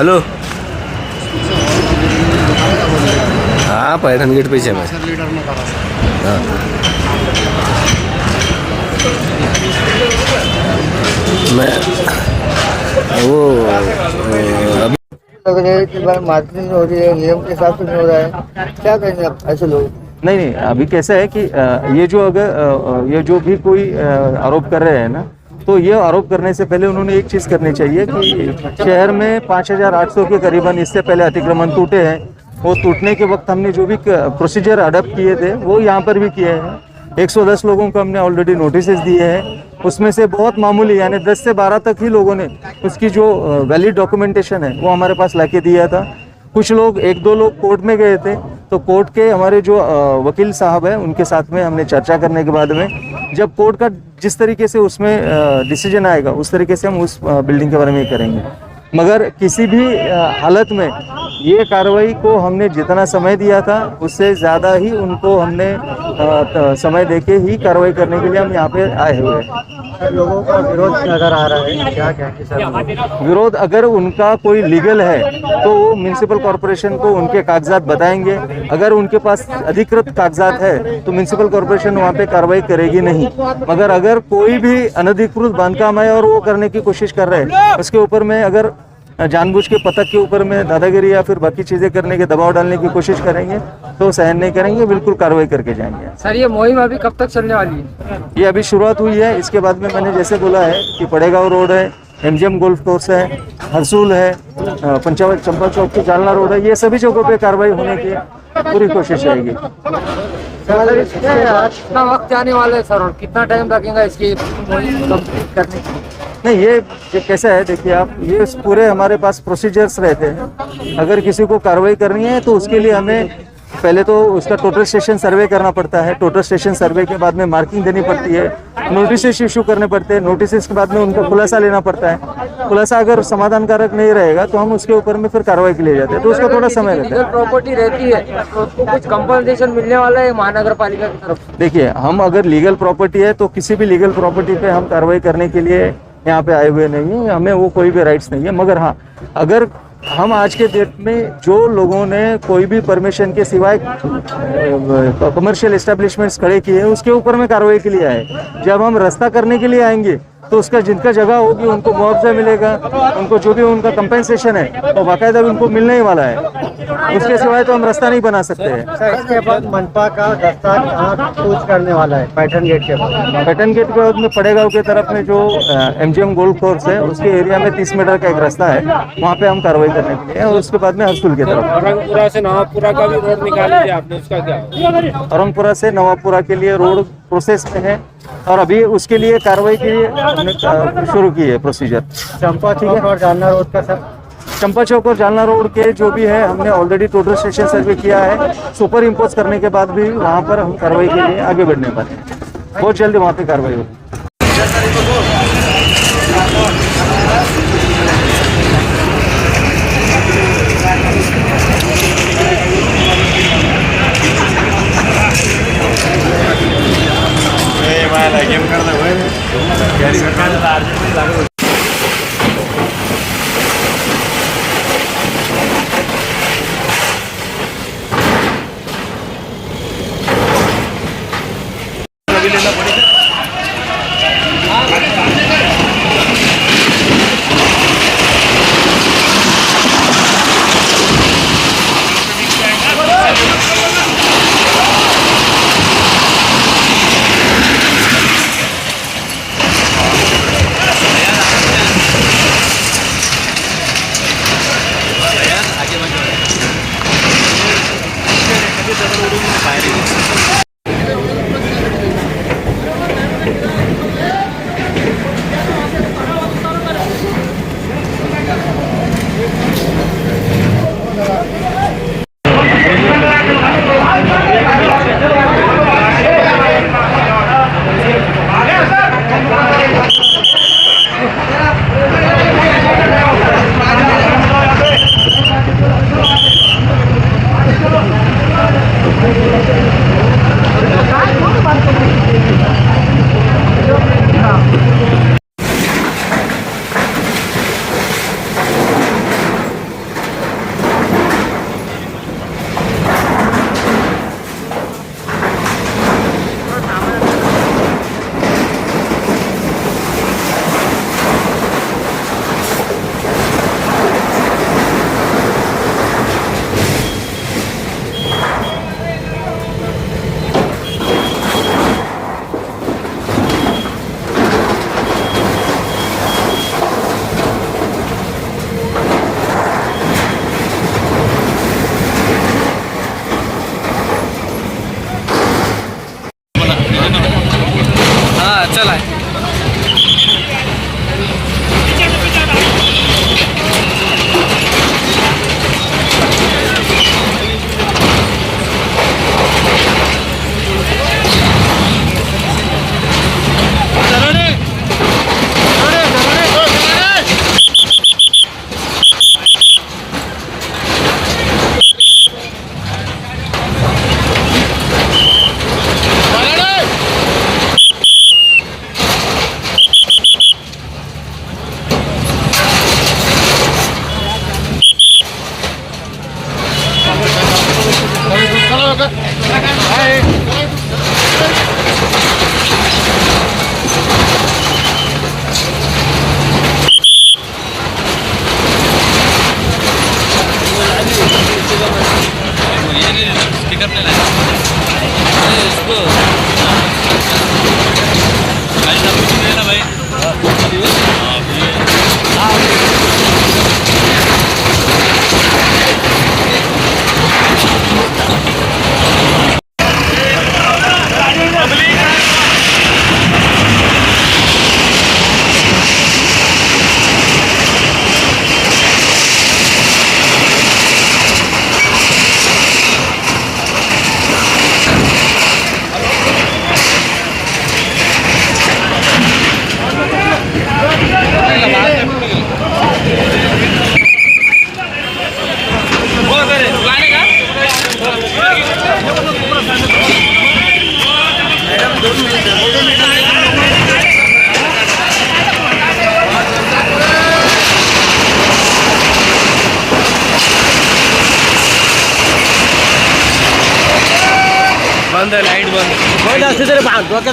Hello. हाँ Paithan gate पे है मैं। हाँ मैं वो अभी लग रहा है कि मार्केटिंग हो रही है, नियम के हिसाब से नहीं हो रहा है, क्या कहेंगे आप ऐसे लोग? नहीं नहीं, अभी कैसा है कि ये जो अगर ये जो भी कोई आरोप कर रहे हैं ना, तो ये आरोप करने से पहले उन्होंने एक चीज़ करनी चाहिए कि शहर में 5800 के करीबन इससे पहले अतिक्रमण टूटे हैं। वो टूटने के वक्त हमने जो भी प्रोसीजर अडॉप्ट किए थे वो यहाँ पर भी किए हैं। 110 लोगों को हमने ऑलरेडी नोटिस दिए हैं। उसमें से बहुत मामूली यानी 10 से 12 तक ही लोगों ने उसकी जो वैलिड डॉक्यूमेंटेशन है वो हमारे पास लाके दिया था। कुछ लोग, एक दो लोग कोर्ट में गए थे, तो कोर्ट के हमारे जो वकील साहब हैं उनके साथ में हमने चर्चा करने के बाद में जब कोर्ट का जिस तरीके से उसमें डिसीजन आएगा उस तरीके से हम उस बिल्डिंग के बारे में करेंगे। मगर किसी भी हालत में ये कार्रवाई को हमने जितना समय दिया था उससे ज़्यादा ही उनको हमने समय देके ही कार्रवाई करने के लिए हम यहाँ पे आए हुए हैं। लोगों का विरोध नजर आ रहा है, क्या कहेंगे सर? विरोध अगर उनका कोई लीगल है तो वो म्यूनिसिपल कॉरपोरेशन को उनके कागजात बताएंगे। अगर उनके पास अधिकृत कागजात है तो म्यूनिसिपल कॉरपोरेशन वहाँ पे कार्रवाई करेगी नहीं। मगर अगर कोई भी अनधिकृत बांधकाम है और वो करने की कोशिश कर रहे हैं, उसके ऊपर में अगर जानबूझ के पतक के ऊपर में दादागिरी या फिर बाकी चीजें करने के दबाव डालने की कोशिश करेंगे तो सहन नहीं करेंगे, बिल्कुल कार्रवाई करके जाएंगे। सर ये मुहिम अभी कब तक चलने वाली है? ये अभी शुरुआत हुई है। इसके बाद में मैंने जैसे बोला है कि पड़ेगांव रोड है, एमजीएम गोल्फ कोर्स है, हरसूल है, पंचावत चंपा चौक की जालना रोड है, ये सभी जगहों पे कार्रवाई होने की पूरी कोशिश रहेगी। कितना वक्त जाने वाला है सर और कितना टाइम लगेगा इसकी कंप्लीट करने की? नहीं, ये कैसा है, देखिए आप, ये पूरे हमारे पास प्रोसीजर्स रहते हैं। अगर किसी को कार्रवाई करनी है तो उसके लिए हमें पहले तो उसका टोटल स्टेशन सर्वे करना पड़ता है। टोटल स्टेशन सर्वे के बाद में मार्किंग देनी पड़ती है, नोटिस इशू करने पड़ते हैं, नोटिस के बाद में उनका खुलासा लेना पड़ता है। खुलासा अगर समाधानकारक नहीं रहेगा तो हम उसके ऊपर में फिर कार्रवाई के लिए जाते हैं, तो उसका थोड़ा समय रहता है। प्रॉपर्टी रहती है तो उसको कुछ कंपनसेशन मिलने वाला है महानगर पालिका की तरफ? देखिए, हम अगर लीगल प्रॉपर्टी है तो किसी भी लीगल प्रॉपर्टी पे हम कार्रवाई करने के लिए यहाँ पे आए हुए नहीं है, हमें वो कोई भी राइट्स नहीं है। मगर हाँ, अगर हम आज के डेट में जो लोगों ने कोई भी परमिशन के सिवाय कमर्शियल एस्टेब्लिशमेंट्स खड़े किए हैं उसके ऊपर में कार्रवाई के लिए आए। जब हम रास्ता करने के लिए आएंगे तो उसका जिनका जगह होगी उनको मुआवजा मिलेगा, उनको जो भी उनका कंपेंसेशन है वो बाकायदा उनको मिलने ही वाला है। उसके सिवाय तो हम रास्ता नहीं बना सकते हैं। सर इसके बाद मनपा का दस्ता कहाँ कूच करने वाला है? पैठन गेट के बाद? पैठन गेट के बाद में पड़ेगांव के तरफ में जो एमजीएम गोल्फ कोर्स है उसके एरिया में 30 मीटर का एक रास्ता है, वहाँ पे हम कार्रवाई करने के लिए। और उसके बाद में हरसूल की तरफ औरंगपुरा से नवापुरा का भी रोड निकाल लिया आपने, उसका क्या? औरंगपुरा से नवापुरा के लिए रोड प्रोसेस में है और अभी उसके लिए कार्रवाई के लिए हमने शुरू की है प्रोसीजर। चंपा चौक और जालना रोड का सर? चंपा चौक और जालना रोड के जो भी है हमने ऑलरेडी टोटल स्टेशन सर्वे किया है। सुपर इम्पोज करने के बाद भी वहाँ पर हम कार्रवाई के लिए आगे बढ़ने वाले हैं। बहुत जल्दी वहाँ पे कार्रवाई होगी। गेम करता हुआ स्टिकर नहीं लाया अरे इसको भाई सब कुछ दे ना भाई बंद है लाइट बंद बहुत अच्छी तरह बांध दो क्या